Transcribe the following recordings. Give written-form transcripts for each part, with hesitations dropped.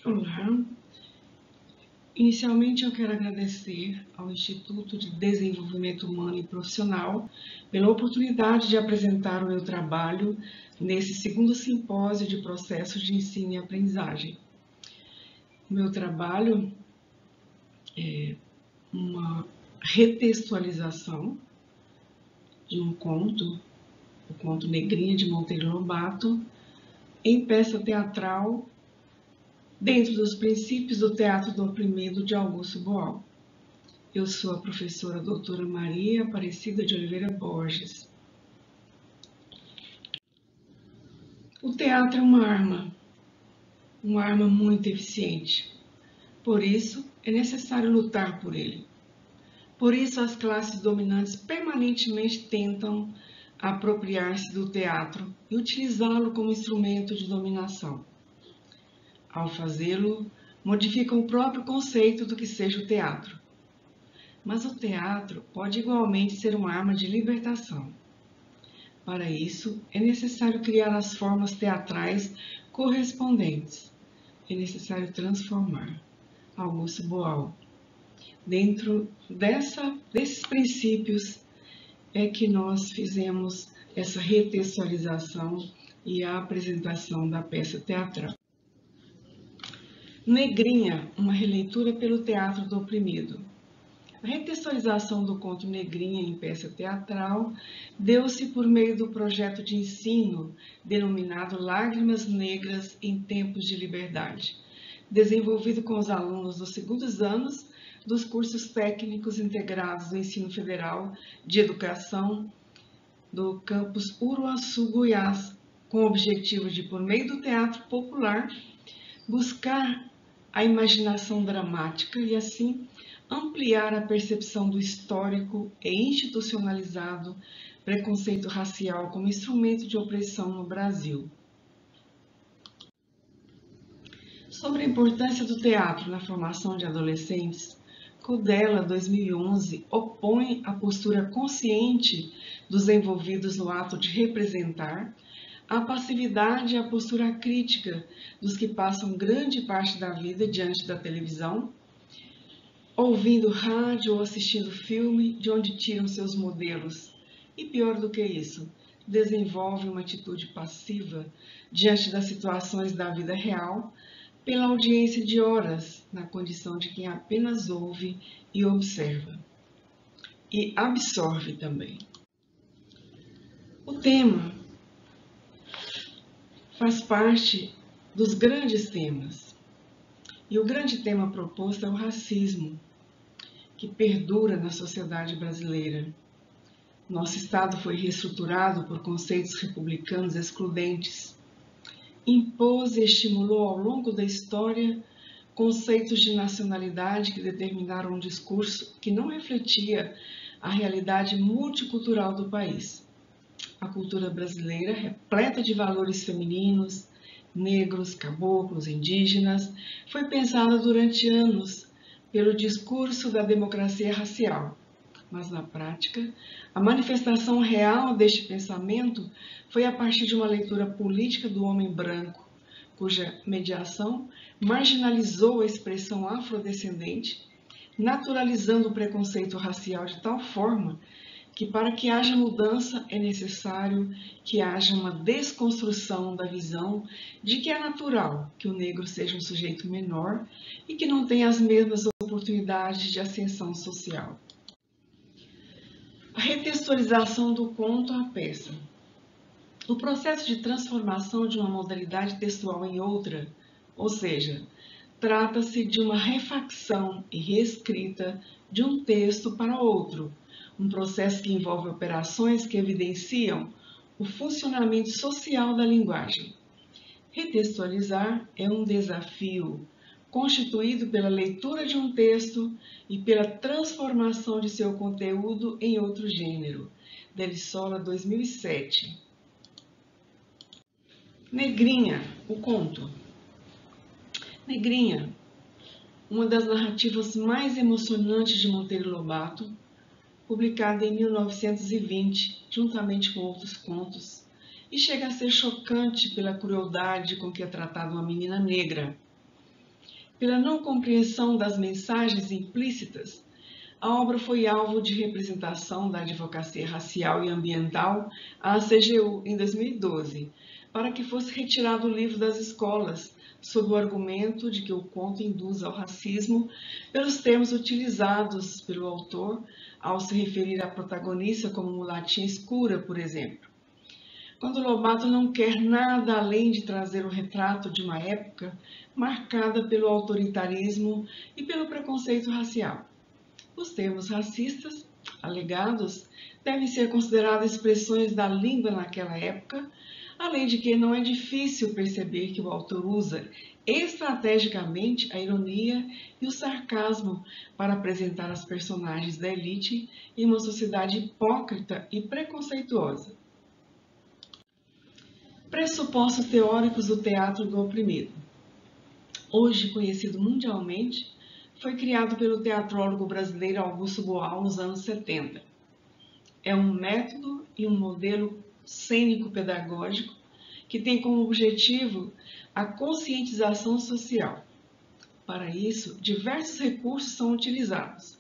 Olá, inicialmente eu quero agradecer ao Instituto de Desenvolvimento Humano e Profissional pela oportunidade de apresentar o meu trabalho nesse segundo simpósio de processos de ensino e aprendizagem. O meu trabalho é uma retextualização de um conto, o conto Negrinha de Monteiro Lobato, em peça teatral dentro dos princípios do teatro do oprimido de Augusto Boal. Eu sou a professora doutora Maria Aparecida de Oliveira Borges. O teatro é uma arma muito eficiente. Por isso, é necessário lutar por ele. Por isso, as classes dominantes permanentemente tentam apropriar-se do teatro e utilizá-lo como instrumento de dominação. Ao fazê-lo, modificam o próprio conceito do que seja o teatro. Mas o teatro pode igualmente ser uma arma de libertação. Para isso, é necessário criar as formas teatrais correspondentes. É necessário transformar. Augusto Boal. Dentro desses princípios é que nós fizemos essa retextualização e a apresentação da peça teatral. Negrinha, uma releitura pelo teatro do oprimido. A retextualização do conto Negrinha em peça teatral deu-se por meio do projeto de ensino denominado Lágrimas Negras em Tempos de Liberdade, desenvolvido com os alunos dos segundos anos dos cursos técnicos integrados do Ensino Federal de Educação do campus Uruaçu, Goiás, com o objetivo de, por meio do teatro popular, buscar a imaginação dramática e, assim, ampliar a percepção do histórico e institucionalizado preconceito racial como instrumento de opressão no Brasil. Sobre a importância do teatro na formação de adolescentes, Codella, 2011, opõe a postura consciente dos envolvidos no ato de representar a passividade e a postura crítica dos que passam grande parte da vida diante da televisão, ouvindo rádio ou assistindo filme de onde tiram seus modelos. E pior do que isso, desenvolvem uma atitude passiva diante das situações da vida real, pela audiência de horas, na condição de quem apenas ouve e observa. E absorve também. O tema faz parte dos grandes temas. E o grande tema proposto é o racismo, que perdura na sociedade brasileira. Nosso Estado foi reestruturado por conceitos republicanos excludentes. Impôs e estimulou ao longo da história conceitos de nacionalidade que determinaram um discurso que não refletia a realidade multicultural do país. A cultura brasileira, repleta de valores femininos, negros, caboclos, indígenas, foi pensada durante anos pelo discurso da democracia racial. Mas, na prática, a manifestação real deste pensamento foi a partir de uma leitura política do homem branco, cuja mediação marginalizou a expressão afrodescendente, naturalizando o preconceito racial de tal forma que, para que haja mudança, é necessário que haja uma desconstrução da visão de que é natural que o negro seja um sujeito menor e que não tenha as mesmas oportunidades de ascensão social. A retextualização do conto à peça. O processo de transformação de uma modalidade textual em outra, ou seja, trata-se de uma refacção e reescrita de um texto para outro, um processo que envolve operações que evidenciam o funcionamento social da linguagem. Retextualizar é um desafio constituído pela leitura de um texto e pela transformação de seu conteúdo em outro gênero. Delissola, 2007. Negrinha, o conto. Negrinha, uma das narrativas mais emocionantes de Monteiro Lobato, publicada em 1920, juntamente com outros contos, e chega a ser chocante pela crueldade com que é tratada uma menina negra. Pela não compreensão das mensagens implícitas, a obra foi alvo de representação da Advocacia Racial e Ambiental, a ACGU, em 2012, para que fosse retirado o livro das escolas, sob o argumento de que o conto induz ao racismo pelos termos utilizados pelo autor ao se referir à protagonista como mulatinha escura, por exemplo. Quando Lobato não quer nada além de trazer o retrato de uma época marcada pelo autoritarismo e pelo preconceito racial. Os termos racistas alegados devem ser considerados expressões da língua naquela época, além de que não é difícil perceber que o autor usa estrategicamente a ironia e o sarcasmo para apresentar as personagens da elite em uma sociedade hipócrita e preconceituosa. Pressupostos teóricos do teatro do oprimido. Hoje conhecido mundialmente, foi criado pelo teatrólogo brasileiro Augusto Boal nos anos 70. É um método e um modelo cênico-pedagógico que tem como objetivo a conscientização social. Para isso, diversos recursos são utilizados.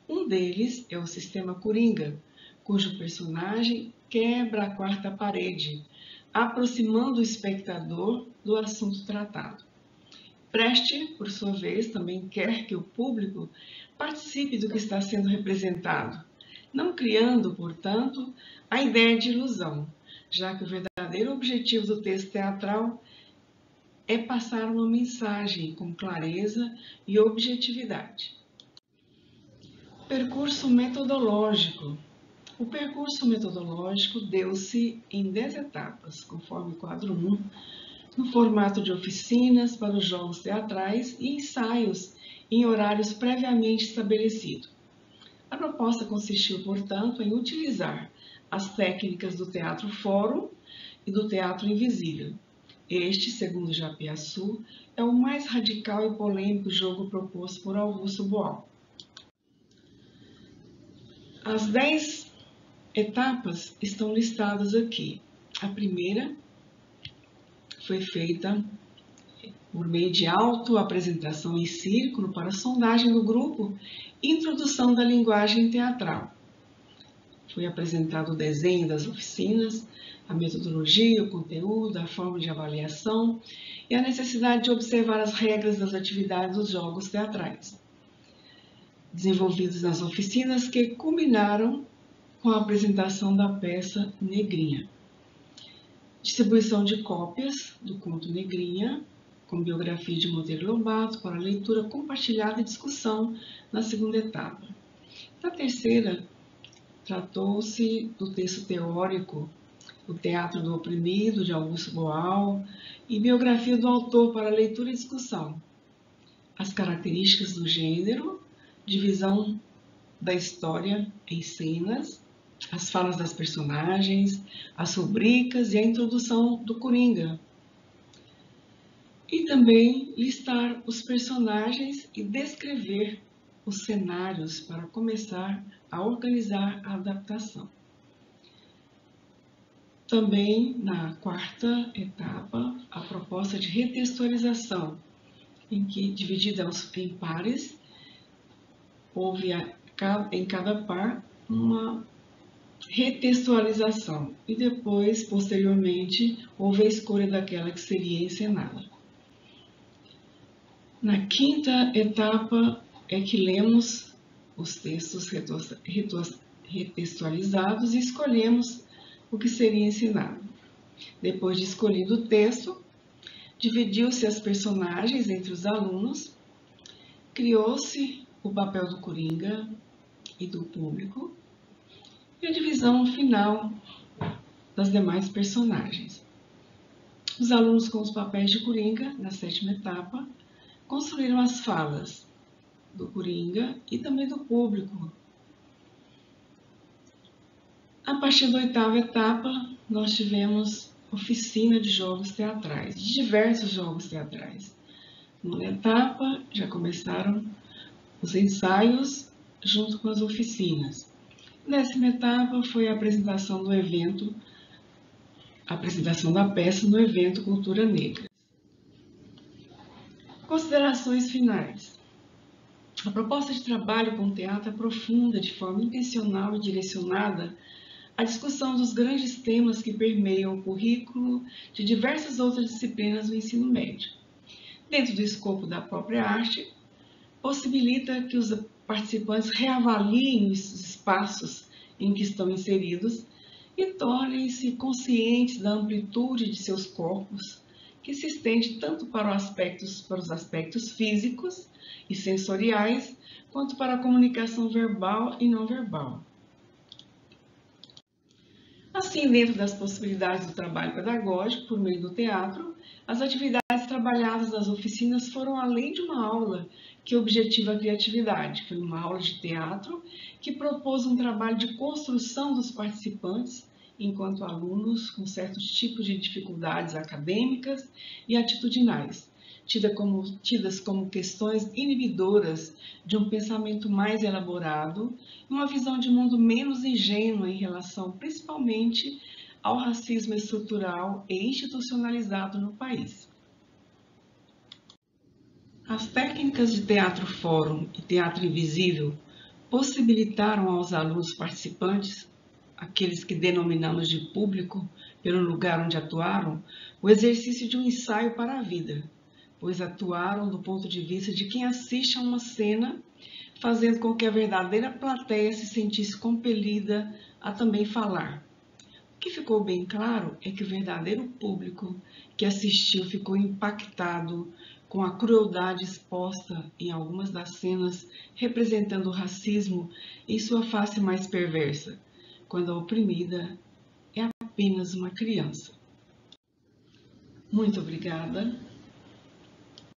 Um deles é o sistema Coringa, cujo personagem quebra a quarta parede, aproximando o espectador do assunto tratado. Preste, por sua vez, também quer que o público participe do que está sendo representado, não criando, portanto, a ideia de ilusão, já que o verdadeiro objetivo do texto teatral é passar uma mensagem com clareza e objetividade. Percurso metodológico. O percurso metodológico deu-se em 10 etapas, conforme o quadro 1, no formato de oficinas para os jogos teatrais e ensaios em horários previamente estabelecidos. A proposta consistiu, portanto, em utilizar as técnicas do teatro fórum e do teatro invisível. Este, segundo Japiaçu, é o mais radical e polêmico jogo proposto por Augusto Boal. As 10 etapas estão listadas aqui. A primeira foi feita por meio de autoapresentação em círculo para sondagem do grupo e introdução da linguagem teatral. Foi apresentado o desenho das oficinas, a metodologia, o conteúdo, a forma de avaliação e a necessidade de observar as regras das atividades dos jogos teatrais, desenvolvidos nas oficinas que culminaram com a apresentação da peça Negrinha. Distribuição de cópias do conto Negrinha, com biografia de Monteiro Lobato, para leitura compartilhada e discussão na segunda etapa. Na terceira, tratou-se do texto teórico O Teatro do Oprimido, de Augusto Boal, e biografia do autor para leitura e discussão. As características do gênero, divisão da história em cenas, as falas das personagens, as rubricas e a introdução do Coringa. E também listar os personagens e descrever os cenários para começar a organizar a adaptação. Também, na quarta etapa, a proposta de retextualização, em que, dividida em pares, houve em cada par uma retextualização e depois, posteriormente, houve a escolha daquela que seria encenada. Na quinta etapa é que lemos os textos retextualizados e escolhemos o que seria ensinado. Depois de escolhido o texto, dividiu-se as personagens entre os alunos, criou-se o papel do Coringa e do público, e a divisão final das demais personagens. Os alunos com os papéis de Coringa, na sétima etapa, construíram as falas do Coringa e também do público. A partir da oitava etapa, nós tivemos oficina de jogos teatrais, de diversos jogos teatrais. Numa etapa, já começaram os ensaios junto com as oficinas. Décima etapa foi a apresentação do evento, a apresentação da peça no evento Cultura Negra. Considerações finais. A proposta de trabalho com o teatro aprofunda de forma intencional e direcionada a discussão dos grandes temas que permeiam o currículo de diversas outras disciplinas do ensino médio. Dentro do escopo da própria arte, possibilita que os participantes reavaliem os espaços em que estão inseridos e tornem-se conscientes da amplitude de seus corpos, que se estende tanto para os aspectos físicos e sensoriais, quanto para a comunicação verbal e não verbal. Assim, dentro das possibilidades do trabalho pedagógico por meio do teatro, as atividades trabalhadas nas oficinas foram além de uma aula que objetiva a criatividade. Foi uma aula de teatro que propôs um trabalho de construção dos participantes enquanto alunos com certos tipos de dificuldades acadêmicas e atitudinais, tidas como questões inibidoras de um pensamento mais elaborado, uma visão de mundo menos ingênua em relação principalmente ao racismo estrutural e institucionalizado no país. As técnicas de teatro fórum e teatro invisível possibilitaram aos alunos participantes, aqueles que denominamos de público pelo lugar onde atuaram, o exercício de um ensaio para a vida, pois atuaram do ponto de vista de quem assiste a uma cena, fazendo com que a verdadeira plateia se sentisse compelida a também falar. O que ficou bem claro é que o verdadeiro público que assistiu ficou impactado com a crueldade exposta em algumas das cenas representando o racismo em sua face mais perversa, quando a oprimida é apenas uma criança. Muito obrigada.